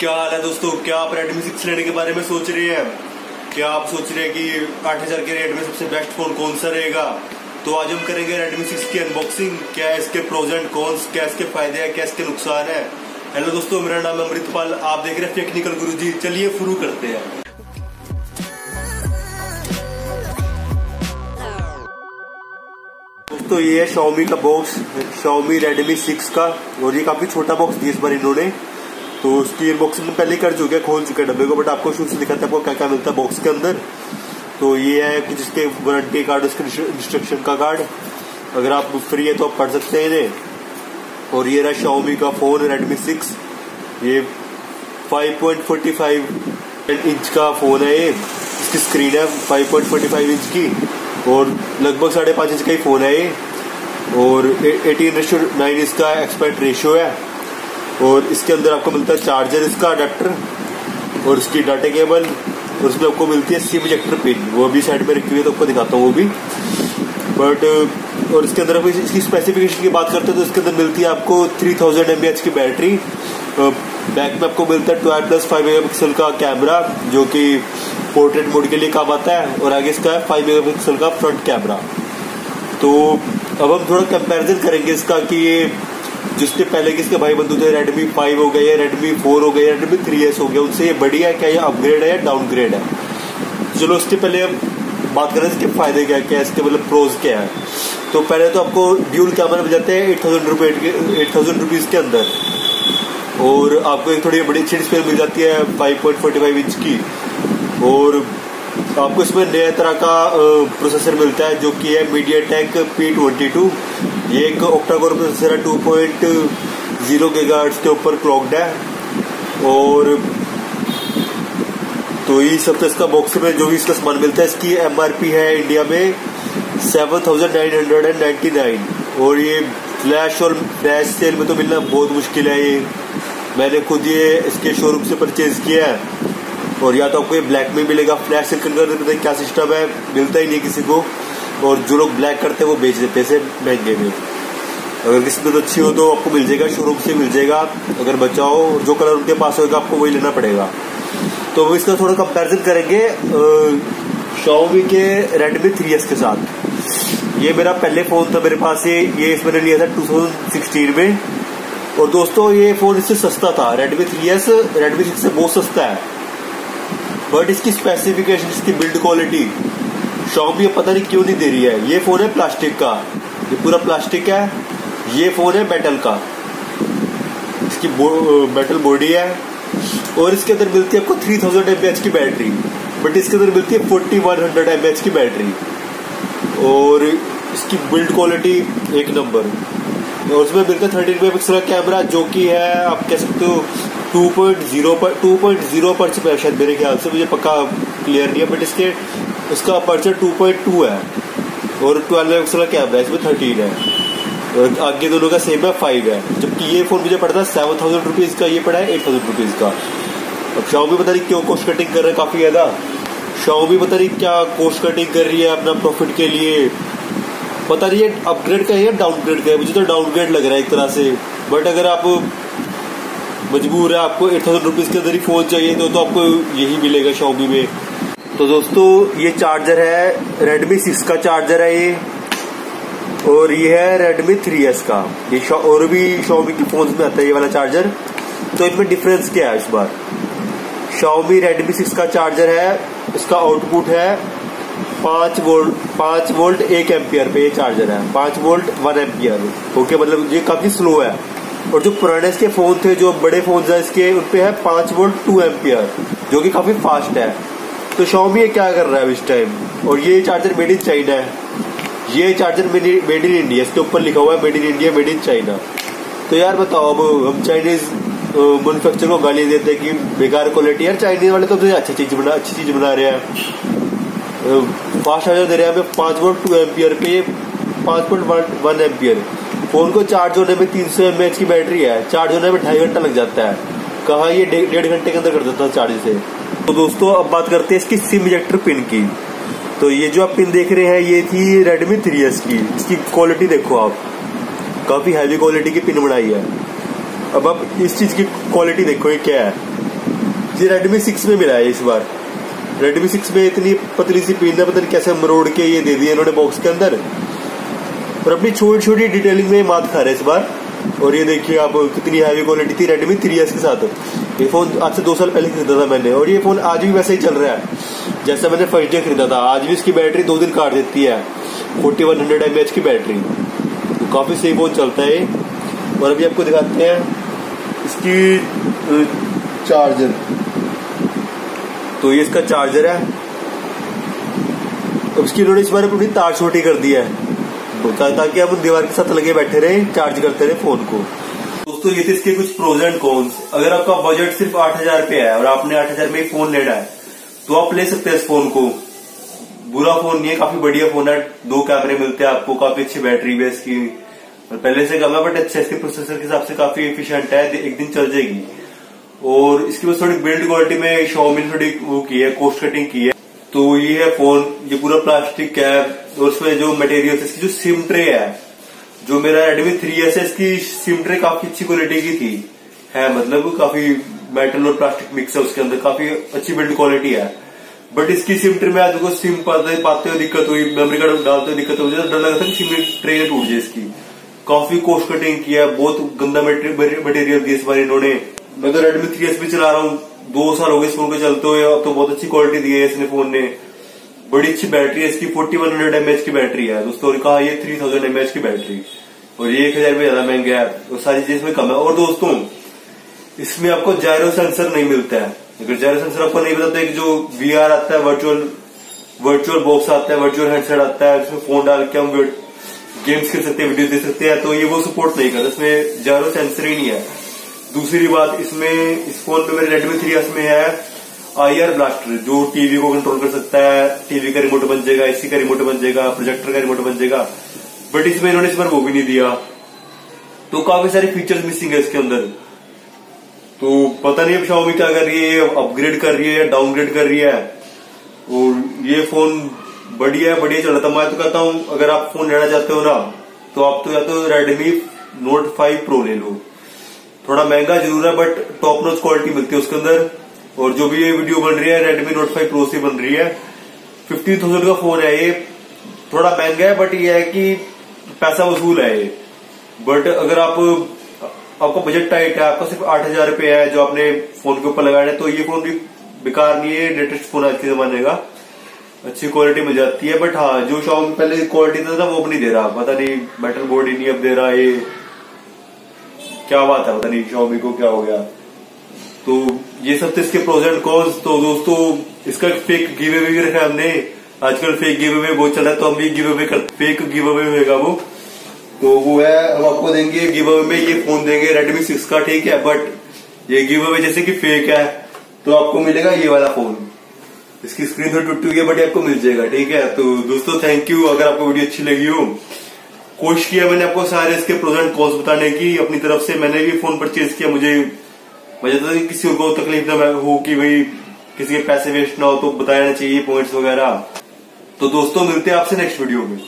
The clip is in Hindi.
क्या हाल है दोस्तों। क्या आप रेडमी 6 लेने के बारे में सोच रहे हैं? क्या आप सोच रहे हैं कि 8000 के रेट में सबसे बेस्ट फोन कौन सा रहेगा? तो आज हम करेंगे रेडमी 6 की अनबॉक्सिंग। क्या है इसके प्रोज एंड कॉन्स, क्या इसके फायदे हैं, क्या इसके नुकसान है। हेलो दोस्तों, मेरा नाम है अमृतपाल, आप देख रहे हैं टेक्निकल गुरुजी। चलिए शुरू करते हैं। दोस्तों ये है Xiaomi का बॉक्स, Xiaomi Redmi 6 का, और ये काफी छोटा बॉक्स दिया इस बार इन्होंने। तो उसकी अनबॉक्सिंग पहले कर चुके हैं, खोल चुके हैं डब्बे को, बट आपको शुरू से दिखाते हैं आपको क्या क्या मिलता है बॉक्स के अंदर। तो ये है कुछ इसके वारंटी कार्ड, उसके इंस्ट्रक्शन का कार्ड, अगर आप फ्री है तो आप पढ़ सकते हैं इन्हें। और ये रहा Xiaomi का फोन Redmi 6, ये 5.45 इंच का फोन है। ये इसकी स्क्रीन है 5.45 इंच की और लगभग 5.5 इंच का ही फोन है ये। और 18:9 इसका एक्सपेक्ट रेशियो है। और इसके अंदर आपको मिलता है चार्जर, इसका अडेप्टर और इसकी डाटा केबल, और इसमें आपको मिलती है सिम इजेक्टर पिन, वो भी साइड में रखी हुई है तो आपको दिखाता हूँ वो भी। बट और इसके अंदर इसकी स्पेसिफिकेशन की बात करते हैं तो इसके अंदर मिलती है आपको 3000 mAh की बैटरी। बैक में आपको मिलता है 12+5 मेगापिक्सल का कैमरा जो कि पोर्ट्रेट मोड के लिए काम आता है, और आगे इसका 5 मेगापिक्सल का फ्रंट कैमरा। तो अब हम थोड़ा कंपैरिजन करेंगे इसका कि ये जिसके पहले के इसके भाई बंधु थे Redmi 5 हो गए, Redmi 4 हो गए, Redmi 3S हो गया, उनसे ये बढ़िया है क्या, ये अपग्रेड है या डाउनग्रेड है। चलो इसके पहले हम बात करें इसके फायदे क्या क्या है, इसके मतलब प्रोज क्या है। तो पहले तो आपको ड्यूल कैमरा मिल जाते हैं 8000 रुपीज के अंदर, और आपको एक थोड़ी बड़ी अच्छी डिस्प्ले मिल जाती है 5.45 इंच की। और आपको इसमें नया तरह का प्रोसेसर मिलता है जो कि है MediaTek P22। ये एक ऑक्टा-कोर प्रोसेसर है, 2.0 GHz के ऊपर क्लॉक्ड है। और तो ये सब तो इसका बॉक्स में जो भी इसका सामान मिलता है, इसकी MRP है इंडिया में 7999, और ये फ्लैश और फ्लैश सेल में तो मिलना बहुत मुश्किल है। ये मैंने खुद ये इसके शोरूम से परचेज किया है, और या तो आपको ये ब्लैक में मिलेगा। फ्लैश सेल करने क्या सिस्टम है, मिलता ही नहीं किसी को, और जो लोग ब्लैक करते हैं वो बेच देते हैं महंगे में। अगर किसी को तो अच्छी हो तो आपको मिल जाएगा, शोरूम से मिल जाएगा। अगर बचाओ जो कलर उनके पास होगा आपको वही लेना पड़ेगा। तो हम इसका थोड़ा कंपैरिजन करेंगे Xiaomi के Redmi 3S के साथ। ये मेरा पहले फोन था मेरे पास, ये मैंने लिया था 2016 में। और दोस्तों ये फोन इससे सस्ता था, Redmi 3S Redmi 6 से बहुत सस्ता है। बट इसकी स्पेसिफिकेशन, इसकी बिल्ड क्वालिटी Xiaomi पता नहीं क्यों नहीं दे रही है। ये फोन है प्लास्टिक का, ये पूरा प्लास्टिक है। ये फोन है मेटल का, इसकी मेटल बॉडी है। और इसके अंदर मिलती है आपको 3000 mAh की बैटरी, बट इसके अंदर मिलती है 4100 mAh की बैटरी। और इसकी बिल्ड क्वालिटी एक नंबर। और उसमें मिलता है 13 मेगापिक्सल का कैमरा जो कि है आप कह सकते हो 2.0 पर शायद, मेरे ख्याल से, मुझे पक्का क्लियर नहीं है, बट इसका अपर्चर 2.2 है। और 12 मेगापिक्सल का कैमरा, इसमें 13 है। और आगे दोनों का सेम है 5 है। जबकि ये फोन मुझे पड़ता है 7000 रुपीज का, ये पड़ा है 8000 रुपीज का। अब Xiaomi पता नहीं क्यों कॉस्ट कटिंग कर रहा है काफी ज्यादा। Xiaomi पता नहीं क्या कॉस्ट कटिंग कर रही है अपना प्रॉफिट के लिए। पता नहीं ये अपग्रेड का है या डाउनग्रेड का है, मुझे तो डाउनग्रेड लग रहा है एक तरह से। बट अगर आप मजबूर है, आपको 8000 रुपीज के अंदर ही फोन चाहिए तो आपको यही मिलेगा Xiaomi में। तो दोस्तों ये चार्जर है Redmi 6 का चार्जर है ये, और ये है Redmi 3S का। ये और भी Xiaomi के फोन में आता है ये वाला चार्जर। तो इनमें डिफरेंस क्या है इस बार। Xiaomi Redmi 6 का चार्जर है, इसका आउटपुट है 5 वोल्ट 1 एम्पियर पे ये चार्जर है, 5 वोल्ट 1 एम्पियर। ओके, मतलब ये काफी स्लो है। और जो पुराने इसके फोन थे, जो बड़े फोन है इसके, उनपे है 5 वोल्ट 2 एम्पियर, जो कि काफी फास्ट है। तो Xiaomi ये क्या कर रहा है इस टाइम। और ये चार्जर मेड इन चाइना है, ये चार्जर मेड इन इंडिया, इसके ऊपर लिखा हुआ है made in India, made in China. तो यार बताओ, अब हम चाइनीज मैन्युफैक्चरर को गाली देते हैं कि बेकार क्वालिटी। यार चाइनीज वाले तो अच्छी चीज बना रहे हैं। फास्ट चार्जर दे रहे हैं हमें 5 वोल्ट 2 एम्पियर पे, 5.1 एम्पियर। फोन को चार्ज होने में 300 mAh की बैटरी है, चार्ज होने में 2.5 घंटा लग जाता है। कहा ये 1.5 घंटे के अंदर कर देता है चार्ज से। तो दोस्तों अब बात करते हैं इसकी सिम इजेक्टर पिन की। तो ये जो आप पिन देख रहे हैं ये थी Redmi 3S की। इसकी क्वालिटी देखो आप, काफी हैवी क्वालिटी की पिन बनाई है। अब आप इस चीज की क्वालिटी देखो ये क्या है। ये Redmi 6 में मिला है इस बार। Redmi 6 में इतनी पतली सी पिन है, पता नहीं कैसे मरोड़ के ये दे दिए इन्होंने बॉक्स के अंदर, और अपनी छोटी छोटी डिटेलिंग में मात खा रहे इस बार। और ये देखिए आप कितनी हैवी क्वालिटी थी Redmi 3S के साथ। ये फोन आज से 2 साल पहले खरीदा था मैंने, और ये फोन आज भी वैसे ही चल रहा है जैसा मैंने फर्स्ट डे खरीदा था। आज भी इसकी बैटरी 2 दिन काट देती है, 4100 mAh की बैटरी, तो काफी सही फोन चलता है। और अभी आपको दिखाते हैं इसकी चार्जर। तो ये इसका चार्जर है। अब इसकी इन्होंने इस बार अपनी तार छोटी कर दी है ताकि आप दीवार के साथ लगे बैठे रहे, चार्ज करते रहे फोन को। दोस्तों ये थे इसके कुछ प्रोज एंड कॉन्स। अगर आपका बजट सिर्फ 8000 पे है और आपने 8000 में फोन लेना है तो आप ले सकते हैं इस फोन को। बुरा फोन नहीं है, काफी बढ़िया फोन है। 2 कैमरे मिलते हैं आपको, काफी अच्छी बैटरी भी है इसकी, पहले से कम है बट अच्छा, इसके प्रोसेसर के हिसाब से काफी एफिशिएंट है, एक दिन चल जाएगी। और इसकी बस थोड़ी बिल्ड क्वालिटी में Xiaomi ने थोड़ी वो की है, कॉस्ट कटिंग की है। तो ये है फोन, ये पूरा प्लास्टिक है, और उसमें जो मटेरियल, इसकी जो सिम ट्रे है, जो मेरा Redmi 3S है, इसकी सिम ट्रे काफी अच्छी क्वालिटी की थी, है मतलब काफी मेटल और प्लास्टिक मिक्स है उसके अंदर, काफी अच्छी बिल्ड क्वालिटी है। बट इसकी सिम ट्रे में आज को सिम पाते हुए दिक्कत हुई, मेमोरी कार्ड डालते हुए दिक्कत हुई, डर लगा था कि सिम ट्रे टूट जाए इसकी। काफी कॉस्ट कटिंग किया, बहुत गंदा मटेरियल दिया इस बार इन्होंने। मैं तो Redmi 3S भी चला रहा हूँ, 2 साल हो गए इस फोन को चलते हुए, अब तो बहुत अच्छी क्वालिटी दी है इसने फोन ने। बड़ी अच्छी बैटरी है इसकी, 4100 mAh की बैटरी है दोस्तों, और कहा ये 3000 mAh की बैटरी, और ये 1000 रुपये ज्यादा महंगा है, और सारी चीज इसमें कम है। और दोस्तों इसमें आपको जायरो सेंसर नहीं मिलता है। अगर जायरो सेंसर आपको नहीं मिलता तो एक जो VR आता है, वर्चुअल बॉक्स आता है, वर्चुअल हेडसेट आता है, इसमें फोन डाल के हम गेम्स खेल सकते हैं, वीडियो देख सकते हैं, तो ये वो सपोर्ट नहीं करता, इसमें जायरो सेंसर ही नहीं है। दूसरी बात, इसमें इस फोन में मेरे Redmi 3S में है IR ब्लास्टर, जो टीवी को कंट्रोल कर सकता है, टीवी का रिमोट बन जाएगा, एसी का रिमोट बन जाएगा, प्रोजेक्टर का रिमोट बन जाएगा, बट इसमें इन्होंने इस बार वो भी नहीं दिया। तो काफी सारे फीचर्स मिसिंग है इसके अंदर। तो पता नहीं अब Xiaomi क्या कर रही है, अपग्रेड कर रही है या डाउनग्रेड कर रही है। और ये फोन बढ़िया चल रहा था। मैं तो कहता हूँ अगर आप फोन लेना चाहते हो ना, तो आप तो या तो Redmi Note 5 Pro ले लो, थोड़ा महंगा जरूर है बट टॉप नॉच क्वालिटी मिलती है उसके अंदर। और जो भी ये वीडियो बन रही है Redmi Note 5 Pro से बन रही है। 15,000 का फोन है ये, थोड़ा महंगा है बट ये है कि पैसा वसूल है ये। बट अगर आपका बजट टाइट है, आपका सिर्फ 8000 रुपये है जो आपने फोन के ऊपर लगाना है, तो ये फोन भी बेकार नहीं है, लेटेस्ट फोन आज के जमाने का, अच्छी क्वालिटी मिल जाती है। बट हाँ, जो Xiaomi पहले क्वालिटी था ना वो अब नहीं दे रहा, पता नहीं मेटल बॉडी नहीं अब दे रहा, ये क्या बात है, पता नहीं Xiaomi को क्या हो गया। तो ये सब थे इसके प्रोज एंड कॉन्स। तो दोस्तों इसका फेक गिव अवे भी रखा है हमने, आजकल फेक गिव अवे बहुत चल रहा है, तो हम भी give away fake give away होगा वो, तो वो है हम आपको देंगे गिव अवे में, ये फोन देंगे Redmi 6 का, ठीक है। बट ये गिव अवे जैसे कि फेक है, तो आपको मिलेगा ये वाला फोन, इसकी स्क्रीन तो टूटी हुई है बट आपको मिल जाएगा, ठीक है। तो दोस्तों थैंक यू, अगर आपको वीडियो अच्छी लगी हो, कोशिश किया मैंने आपको सारे इसके प्रोज एंड कॉन्स बताने की अपनी तरफ से। मैंने भी फोन परचेज किया, मुझे चाहता था किसी को तकलीफ ना हो कि भाई किसी के पैसे वेस्ट ना हो, तो बताना चाहिए पॉइंट्स वगैरह। तो दोस्तों मिलते हैं आपसे नेक्स्ट वीडियो में।